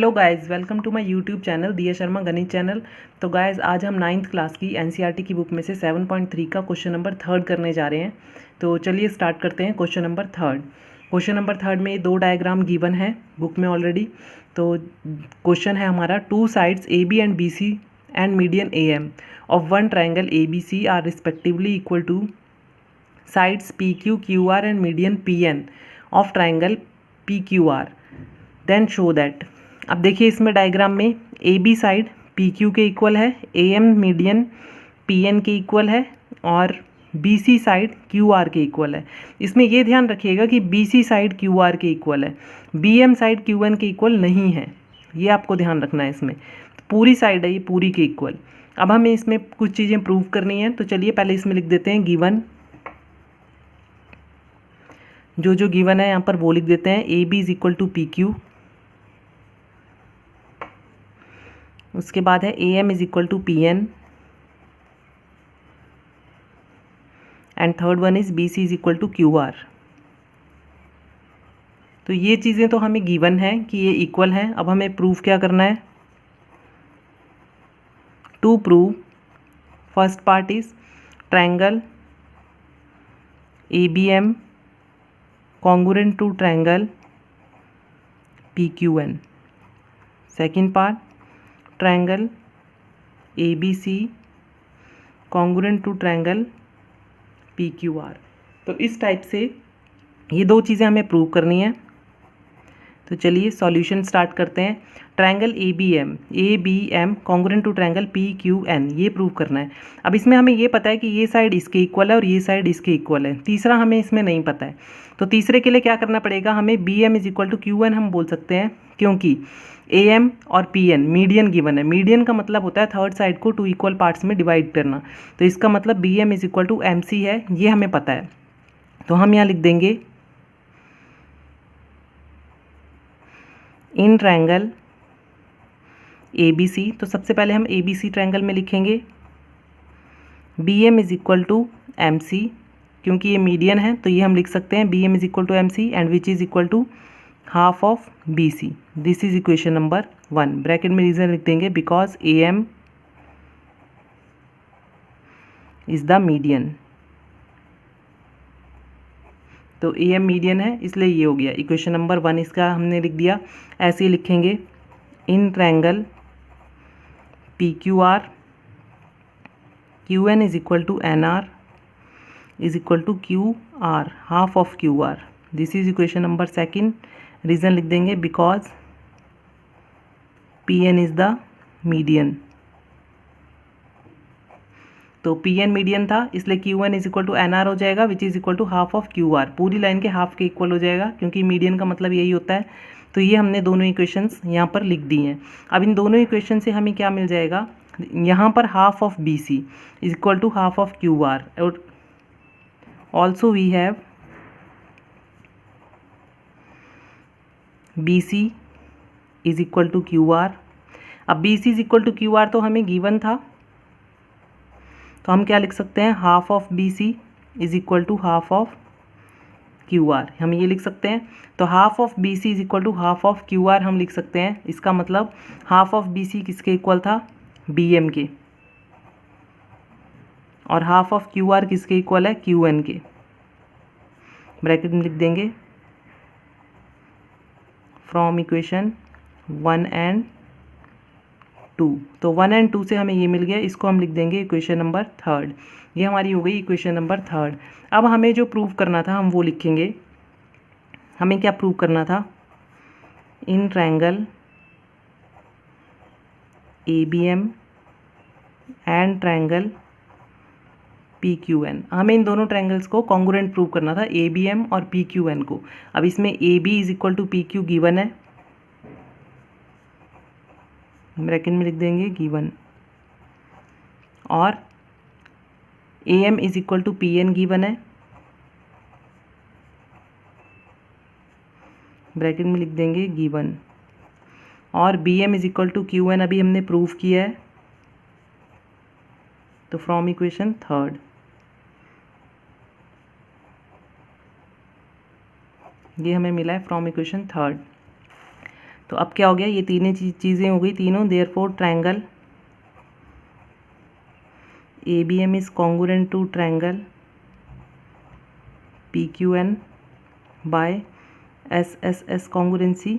Hello guys, welcome to my YouTube channel Diya Sharma गणित channel. तो guys आज हम 9th क्लास की एनसीईआरटी की बुक में से 7.3 का क्वेश्चन नंबर 3 करने जा रहे हैं। तो चलिए स्टार्ट करते हैं। Question number 3। क्वेश्चन नंबर 3 में 2 डायग्राम गिवन है बुक में ऑलरेडी। तो क्वेश्चन है हमारा, 2 sides A B and B C and median A M of one triangle A B C are respectively equal to sides P Q Q R and median P N of triangle P Q R, then show that. अब देखिए इसमें diagram में A B side P Q के equal है, A M median P N के equal है और B C side Q R के इक्वल है। इसमें ये ध्यान रखिएगा कि B C side Q R के इक्वल है, B M side Q N के इक्वल नहीं है। ये आपको ध्यान रखना है। इसमें पूरी साइड है ये पूरी के इक्वल। अब हमें इसमें कुछ चीज़ें प्रूव करनी है। तो चलिए पहले इसमें लिख देते हैं गिवन, जो गिवन है यहाँ पर वो लिख देते हैं। A B is equal to P Q, उसके बाद है A M is equal to P N and third one is B C is equal to Q R. तो ये चीज़ें तो हमें गिवन है कि ये इक्वल हैं। अब हमें प्रूफ क्या करना है? To prove first part is triangle A B M congruent to triangle PQN. Second part, triangle ABC congruent to triangle PQR. तो इस टाइप से ये दो चीज़ें हमें प्रूव करनी है। तो चलिए सॉल्यूशन स्टार्ट करते हैं। Triangle A B M congruent to triangle P Q N, ये प्रूव करना है। अब इसमें हमें ये पता है कि ये साइड इसके इक्वल है और ये साइड इसके इक्वल है। तीसरा हमें इसमें नहीं पता है। तो तीसरे के लिए क्या करना पड़ेगा? हमें B M is equal to Q N हम बोल सकते हैं, क्योंकि ए एम और पी एन मीडियन गिवन है। मीडियन का मतलब होता है थर्ड साइड को 2 इक्वल पार्ट्स में डिवाइड करना। तो इसका मतलब B M is equal to M C है, ये हमें पता है। तो हम यहाँ लिख देंगे इन ट्रायंगल ए बी सी। तो सबसे पहले हम ए बी सी ट्रायंगल में लिखेंगे B M is equal to M C, क्योंकि ये मीडियन है तो ये हम लिख सकते हैं B M is equal to M C and which is equal to half of B C. This is equation number 1। Bracket में रीजन लिख देंगे because A M is the median. तो ए एम मीडियन है इसलिए ये हो गया equation number 1, इसका हमने लिख दिया। ऐसे ही लिखेंगे in triangle P Q R Q N is equal to N R is equal to Q R half of Q R. This is equation number 2। Reason लिख देंगे because P N is the median. तो P N median था इसलिए Q N is equal to N R हो जाएगा which is equal to half of Q R. पूरी line के half के इक्वल हो जाएगा क्योंकि मीडियन का मतलब यही होता है। तो ये हमने दोनों इक्वेशंस यहाँ पर लिख दी हैं। अब इन दोनों इक्वेशन से हमें क्या मिल जाएगा? यहाँ पर half of B C is equal to half of Q R और also we have B C is equal to Q R. अब B C is equal to Q R तो हमें गिवन था, तो हम क्या लिख सकते हैं? Half of B C is equal to half of Q R, हम ये लिख सकते हैं। तो half of B C is equal to half of Q R हम लिख सकते हैं। इसका मतलब हाफ ऑफ बी सी किसके इक्वल था? बी एम के। और हाफ ऑफ क्यू आर किसके इक्वल है? क्यू एन के। ब्रैकेट में लिख देंगे फ्रॉम इक्वेशन 1 एंड 2। तो 1 एंड 2 से हमें ये मिल गया, इसको हम लिख देंगे इक्वेशन नंबर 3। ये हमारी हो गई इक्वेशन नंबर 3। अब हमें जो प्रूव करना था हम वो लिखेंगे। हमें क्या प्रूव करना था? In triangle A B M and triangle P Q N. हमें इन दोनों ट्रायंगल्स को कॉन्ग्रुएंट प्रूव करना था, ए बी एम और पी क्यू एन को। अब इसमें A B is equal to P Q given है, ब्रैकेट में लिख देंगे गिवन, और A M is equal to P N given है, ब्रैकेट में लिख देंगे गिवन, और B M is equal to Q N अभी हमने प्रूव किया है। तो फ्रॉम इक्वेशन 3 ये हमें मिला है फ्रॉम इक्वेशन 3। तो अब क्या हो गया, ये तीनों चीज़ें हो गई तीनों, therefore triangle ABM is congruent to triangle PQN by SSS congruency.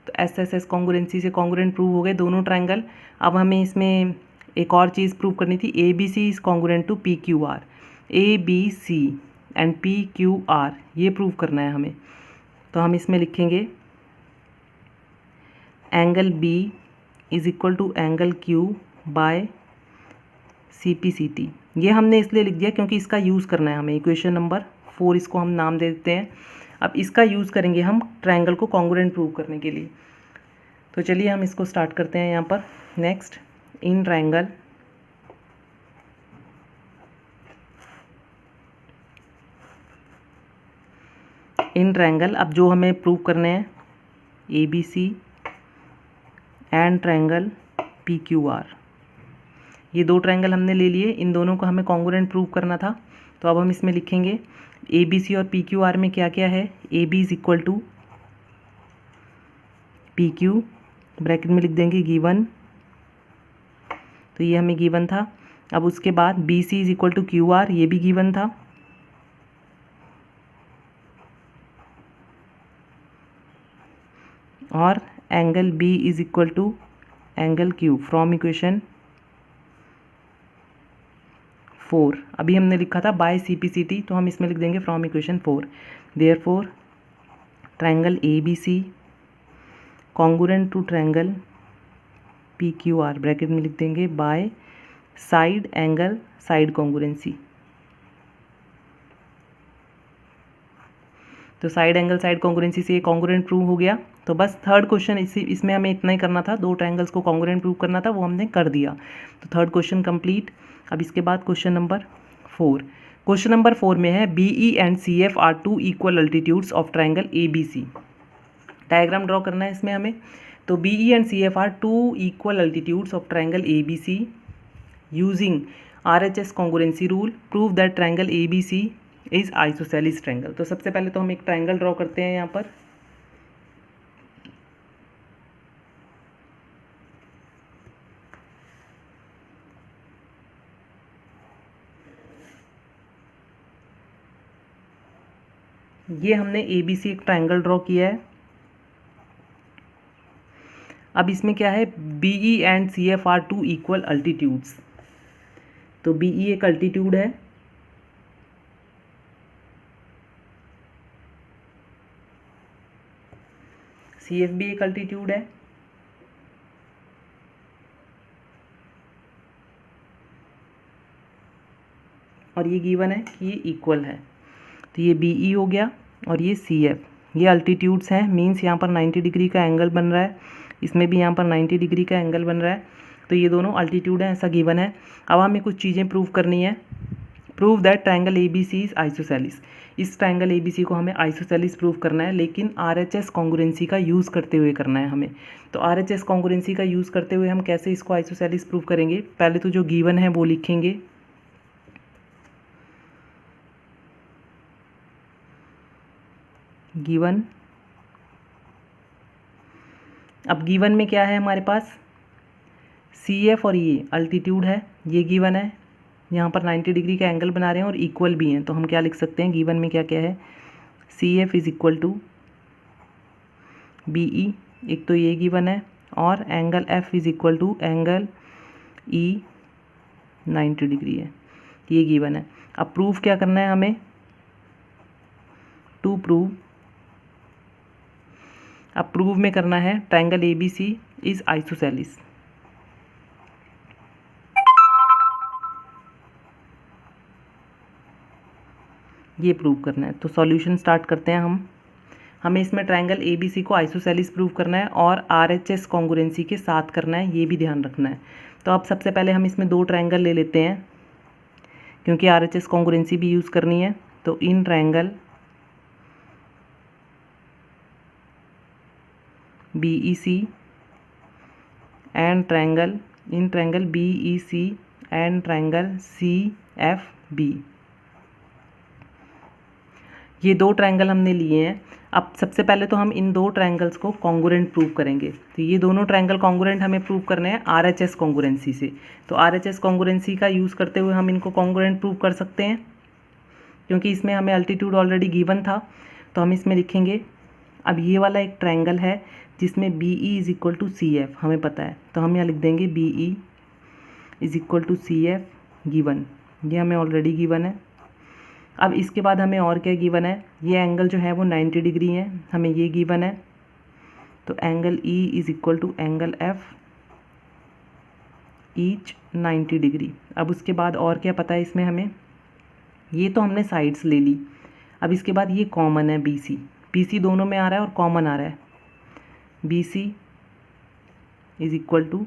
तो SSS कॉन्ग्रुएंसी से कॉन्ग्रुएंट प्रूव हो गए दोनों ट्रायंगल। अब हमें इसमें एक और चीज़ प्रूव करनी थी, ABC is congruent to PQR। ABC and PQR ये प्रूव करना है हमें। तो हम इसमें लिखेंगे angle B is equal to angle Q by CPCT। ये हमने इसलिए लिख दिया क्योंकि इसका यूज़ करना है हमें। इक्वेशन नंबर 4 इसको हम नाम दे देते हैं। अब इसका यूज़ करेंगे हम ट्रायंगल को कॉन्ग्रुएंट प्रूव करने के लिए। तो चलिए हम इसको स्टार्ट करते हैं यहाँ पर। नेक्स्ट, इन ट्रायंगल अब जो हमें प्रूव करने हैं ABC एंड ट्रायंगल PQR। ये दो ट्रायंगल हमने ले लिए, इन दोनों को हमें कॉन्ग्रुएंट प्रूव करना था। तो अब हम इसमें लिखेंगे ABC और PQR में क्या क्या है। AB is equal to PQ, bracket में लिख देंगे गिवन, तो ये हमें गिवन था। अब उसके बाद BC is equal to QR, ये भी गिवन था। और angle B is equal to angle Q from equation 4। अभी हमने लिखा था बाय CPCT, तो हम इसमें लिख देंगे from equation 4। Therefore triangle ABC congruent to triangle PQR, bracket में लिख देंगे by side angle side congruency. तो साइड एंगल साइड कॉन्ग्रुएंसी से ये कॉन्ग्रुएंट प्रूव हो गया। तो बस थर्ड क्वेश्चन इसमें हमें इतना ही करना था, दो ट्रायंगल्स को कॉन्ग्रुएंट प्रूव करना था, वो हमने कर दिया। तो थर्ड क्वेश्चन कंप्लीट। अब इसके बाद क्वेश्चन नंबर 4। क्वेश्चन नंबर 4 में है BE and CF are two equal altitudes of triangle ABC। Diagram draw करना है इसमें हमें। तो BE and CF are two equal altitudes of triangle ABC using RHS congruency rule, prove that triangle ABC is isosceles triangle. तो सबसे पहले तो हम एक ट्रायंगल ड्रॉ करते हैं यहाँ पर। ये हमने ABC एक ट्रायंगल ड्रॉ किया है। अब इसमें क्या है, BE and CF are two equal altitudes. तो BE एक अल्टीट्यूड है, CF भी एक अल्टीट्यूड है, और ये गिवन है कि ये इक्वल है। तो ये BE हो गया और ये CF, ये अल्टीट्यूड्स हैं। मीन्स यहाँ पर 90 डिग्री का एंगल बन रहा है, इसमें भी यहाँ पर 90 डिग्री का एंगल बन रहा है। तो ये दोनों अल्टीट्यूड हैं, ऐसा गिवन है। अब हमें कुछ चीज़ें प्रूव करनी है। Prove that triangle ABC is isosceles. इस ट्रायंगल ABC को हमें आइसोसेलिस प्रूव करना है, लेकिन RHS कॉन्ग्रुएंसी का यूज़ करते हुए करना है हमें। तो RHS कॉन्ग्रुएंसी का यूज़ करते हुए हम कैसे इसको आइसोसेलिस प्रूव करेंगे। पहले तो जो गिवन है वो लिखेंगे, गिवन। अब गिवन में क्या है हमारे पास, CF और ये अल्टीट्यूड है, ये गिवन है। यहाँ पर 90 डिग्री का एंगल बना रहे हैं और इक्वल भी हैं। तो हम क्या लिख सकते हैं, गिवन में क्या क्या है, CF is equal to BE, एक तो ये गिवन है, और angle F is equal to angle E 90 degree है, ये गिवन है। अब प्रूफ क्या करना है हमें, टू प्रूव। अब प्रूव में करना है ट्रायंगल ABC इज आइसोसेलिस। ये प्रूव करना है। तो सॉल्यूशन स्टार्ट करते हैं हम। हमें इसमें ट्रायंगल ABC को आइसोसेलिस प्रूव करना है और RHS कॉन्ग्रुएंसी के साथ करना है, ये भी ध्यान रखना है। तो अब सबसे पहले हम इसमें दो ट्रायंगल ले लेते हैं, क्योंकि RHS कॉन्ग्रुएंसी भी यूज़ करनी है। तो in triangle BEC and triangle BEC and triangle CFB, ये दो ट्रायंगल हमने लिए हैं। अब सबसे पहले तो हम इन दो ट्रायंगल्स को कॉन्ग्रुएंट प्रूव करेंगे। तो ये दोनों ट्रायंगल कॉन्ग्रुएंट हमें प्रूव करने हैं RHS कॉन्ग्रुएंसी से। तो RHS कॉन्ग्रुएंसी का यूज़ करते हुए हम इनको कॉन्ग्रुएंट प्रूव कर सकते हैं, क्योंकि इसमें हमें अल्टीट्यूड ऑलरेडी गिवन था। तो हम इसमें लिखेंगे, अब ये वाला एक ट्रायंगल है जिसमें BE is equal to CF हमें पता है, तो हम यहाँ लिख देंगे BE is equal to CF given, ये हमें ऑलरेडी गिवन है। अब इसके बाद हमें और क्या गिवन है, ये एंगल जो है वो 90 डिग्री है, हमें ये गिवन है। तो angle E is equal to angle F each 90 degree. अब उसके बाद और क्या पता है इसमें हमें, ये तो हमने साइड्स ले ली। अब इसके बाद ये कॉमन है BC दोनों में आ रहा है और कॉमन आ रहा है। BC is equal to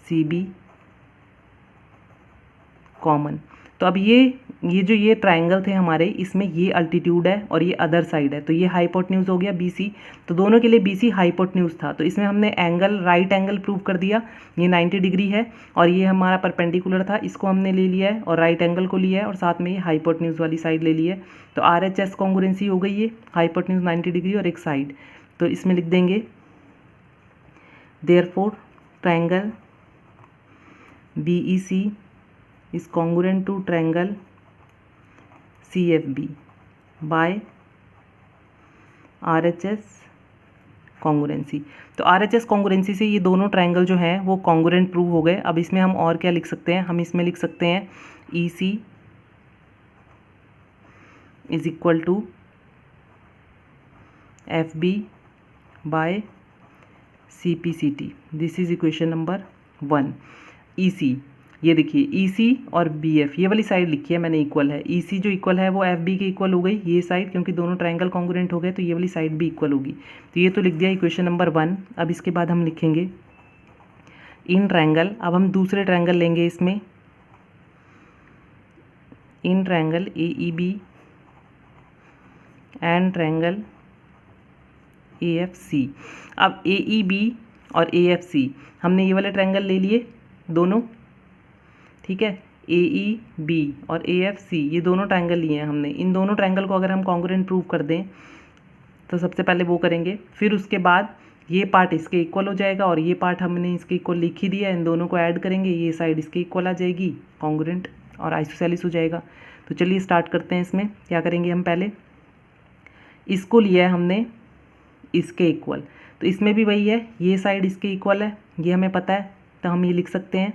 CB common. तो अब ये जो ये ट्रायंगल थे हमारे, इसमें ये अल्टीट्यूड है और ये अदर साइड है, तो ये हाइपोटेन्यूज हो गया BC। तो दोनों के लिए BC हाइपोटेन्यूज था, तो इसमें हमने एंगल राइट एंगल प्रूव कर दिया, ये 90 डिग्री है और ये हमारा परपेंडिकुलर था, इसको हमने ले लिया है और राइट एंगल को लिया है और साथ में ये हाइपोटेन्यूज वाली साइड ले ली है। तो RHS कॉन्ग्रुएंसी हो गई है, हाइपोटेन्यूज 90 डिग्री और एक साइड। तो इसमें लिख देंगे therefore triangle BEC is congruent to triangle CFB by RHS congruency. तो RHS कॉन्ग्रुएंसी से ये दोनों ट्रायंगल जो हैं वो कॉन्ग्रुएंट प्रूव हो गए। अब इसमें हम और क्या लिख सकते हैं, हम इसमें लिख सकते हैं EC is equal to FB by CPCT। This is equation number 1। EC, ये देखिए EC और BF ये वाली साइड लिखी है मैंने इक्वल है, EC जो इक्वल है वो FB के इक्वल हो गई ये साइड, क्योंकि दोनों ट्रायंगल कॉन्ग्रुएंट हो गए तो ये वाली साइड भी इक्वल होगी। तो ये तो लिख दिया इक्वेशन नंबर 1। अब इसके बाद हम लिखेंगे इन ट्रायंगल, अब हम दूसरे ट्रायंगल लेंगे इसमें, in triangle AEB and triangle AFC। अब AEB और AFC हमने ये वाले ट्रायंगल ले लिए दोनों, ठीक है। AEB और AFC ये दोनों ट्रायंगल लिए हैं हमने, इन दोनों ट्रायंगल को अगर हम कॉन्ग्रुएंट प्रूव कर दें तो सबसे पहले वो करेंगे, फिर उसके बाद ये पार्ट इसके इक्वल हो जाएगा और ये पार्ट हमने इसके इक्वल लिख ही दिया है, इन दोनों को ऐड करेंगे, ये साइड इसके इक्वल आ जाएगी कॉन्ग्रुएंट और आइसोसेलेस हो जाएगा। तो चलिए स्टार्ट करते हैं। इसमें क्या करेंगे, हम पहले इसको लिया है हमने इसके इक्वल, तो इसमें भी वही है, ये साइड इसके इक्वल है, ये हमें पता है, तो हम ये लिख सकते हैं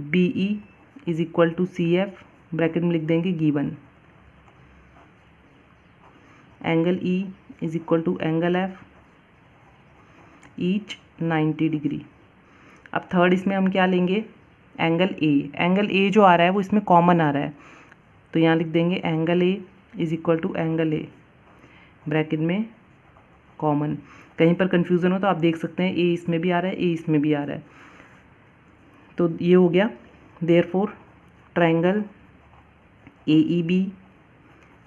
BE is equal to CF, bracket में लिख देंगे given, angle E is equal to angle F each 90 degree. अब थर्ड इसमें हम क्या लेंगे, एंगल A जो आ रहा है वो इसमें कॉमन आ रहा है, तो यहाँ लिख देंगे angle A is equal to angle A, bracket में कॉमन। कहीं पर कन्फ्यूज़न हो तो आप देख सकते हैं A इसमें भी आ रहा है, A इसमें भी आ रहा है। तो ये हो गया therefore triangle AEB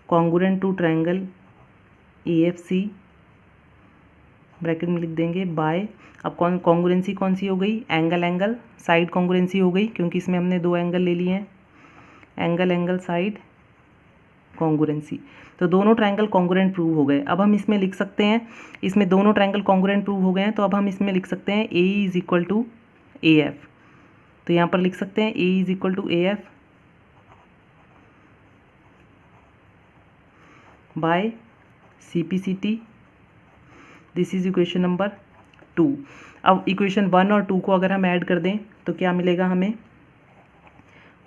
congruent to triangle AFC, bracket में लिख देंगे बाय, अब कॉन्ग्रुएंसी कौन सी हो गई, एंगल साइड कॉन्ग्रुएंसी हो गई, क्योंकि इसमें हमने दो एंगल ले लिए हैं, एंगल साइड कॉन्ग्रुएंसी। तो दोनों ट्रायंगल कॉन्ग्रुएंट प्रूव हो गए। अब हम इसमें लिख सकते हैं, इसमें दोनों ट्रायंगल कॉन्ग्रुएंट प्रूव हो गए हैं, तो अब हम इसमें लिख सकते हैं AE is equal to AF। तो यहाँ पर लिख सकते हैं AE is equal to AF by CPCT। This is equation number 2। अब इक्वेशन 1 और 2 को अगर हम ऐड कर दें तो क्या मिलेगा हमें,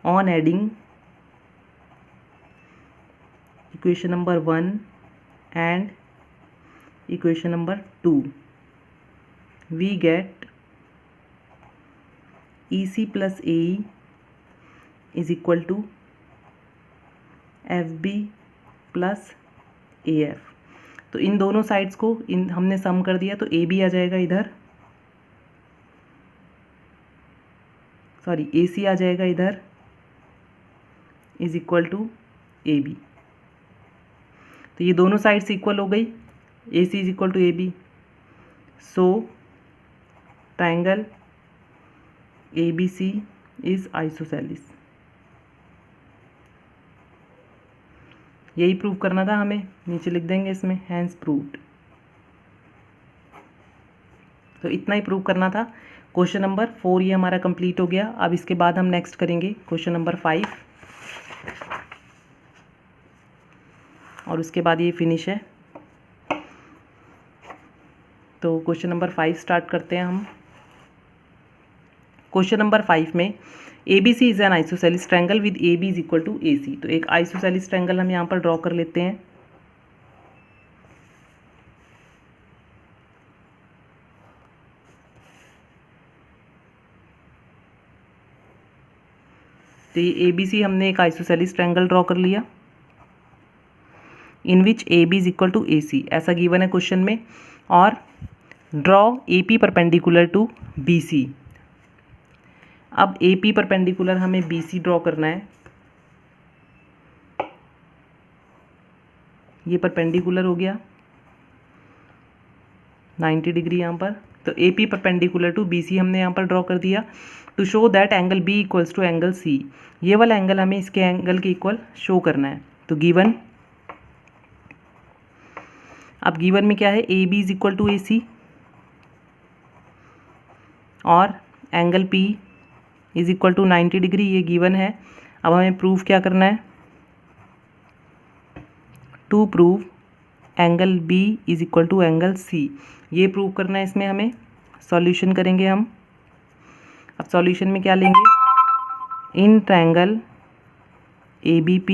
on adding equation number 1 and equation number 2 we get EC plus AE is equal to FB plus AF। तो इन दोनों साइड्स को हमने सम कर दिया, तो AB आ जाएगा इधर, सॉरी AC आ जाएगा इधर इज इक्वल टू AB। तो ये दोनों साइड्स इक्वल हो गई, AC is equal to AB। So triangle ABC is isosceles. यही प्रूव करना था हमें, नीचे लिख देंगे इसमें हैंस प्रूव्ड। तो इतना ही प्रूव करना था। क्वेश्चन नंबर 4 ये हमारा कंप्लीट हो गया। अब इसके बाद हम नेक्स्ट करेंगे क्वेश्चन नंबर 5 और उसके बाद ये फिनिश है। तो क्वेश्चन नंबर 5 स्टार्ट करते हैं हम। क्वेश्चन नंबर 5 में ABC is an isosceles triangle with AB is equal to AC। तो एक आइसोसेलिस ट्रायंगल हम यहाँ पर ड्रॉ कर लेते हैं। तो ये ABC हमने एक आइसोसेलिस ट्रायंगल ड्रॉ कर लिया in which AB is equal to AC, ऐसा गिवन है क्वेश्चन में। और draw AP perpendicular to BC। अब AP परपेंडिकुलर हमें BC ड्रॉ करना है। ये परपेंडिकुलर हो गया 90 डिग्री यहाँ पर। तो AP परपेंडिकुलर टू BC हमने यहाँ पर ड्रॉ कर दिया। To show that angle B equals to angle C, ये वाला एंगल हमें इसके एंगल के इक्वल शो करना है। तो गिवन, अब गिवन में क्या है, AB is equal to AC और angle P is equal to 90 degree, ये गिवन है। अब हमें प्रूव क्या करना है, to prove angle B is equal to angle C, ये प्रूव करना है। इसमें हमें सॉल्यूशन करेंगे हम। अब सॉल्यूशन में क्या लेंगे, in triangle ABP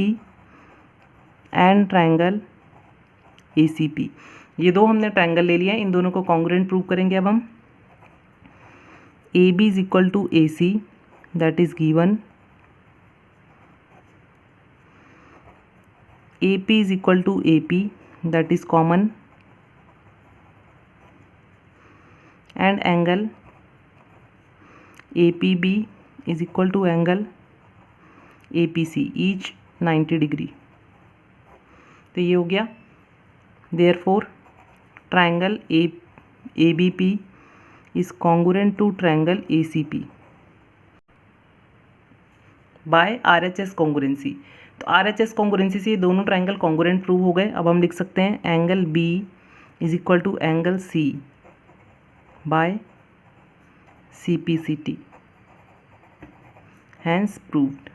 and triangle ACP, ये दो हमने ट्रायंगल ले लिया है, इन दोनों को कॉन्ग्रुएंट प्रूव करेंगे। अब हम AB is equal to AC, that is given. AP is equal to AP, that is common, and angle APB is equal to angle APC, each 90 degree. तो ये हो गया। Therefore triangle ABP is congruent to triangle ACP by RHS congruency। तो RHS congruency से ये दोनों triangle congruent prove हो गए। अब हम लिख सकते हैं angle B is equal to angle C by CPCT, hence proved.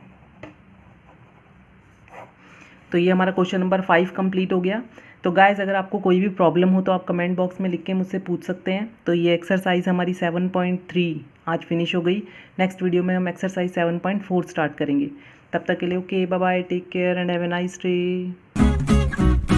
तो ये हमारा क्वेश्चन नंबर 5 कंप्लीट हो गया। तो गाइज अगर आपको कोई भी प्रॉब्लम हो तो आप कमेंट बॉक्स में लिख के मुझसे पूछ सकते हैं। तो ये एक्सरसाइज हमारी 7.3 आज फिनिश हो गई। नेक्स्ट वीडियो में हम एक्सरसाइज 7.4 स्टार्ट करेंगे। तब तक के लिए okay, bye bye, take care and have a nice day.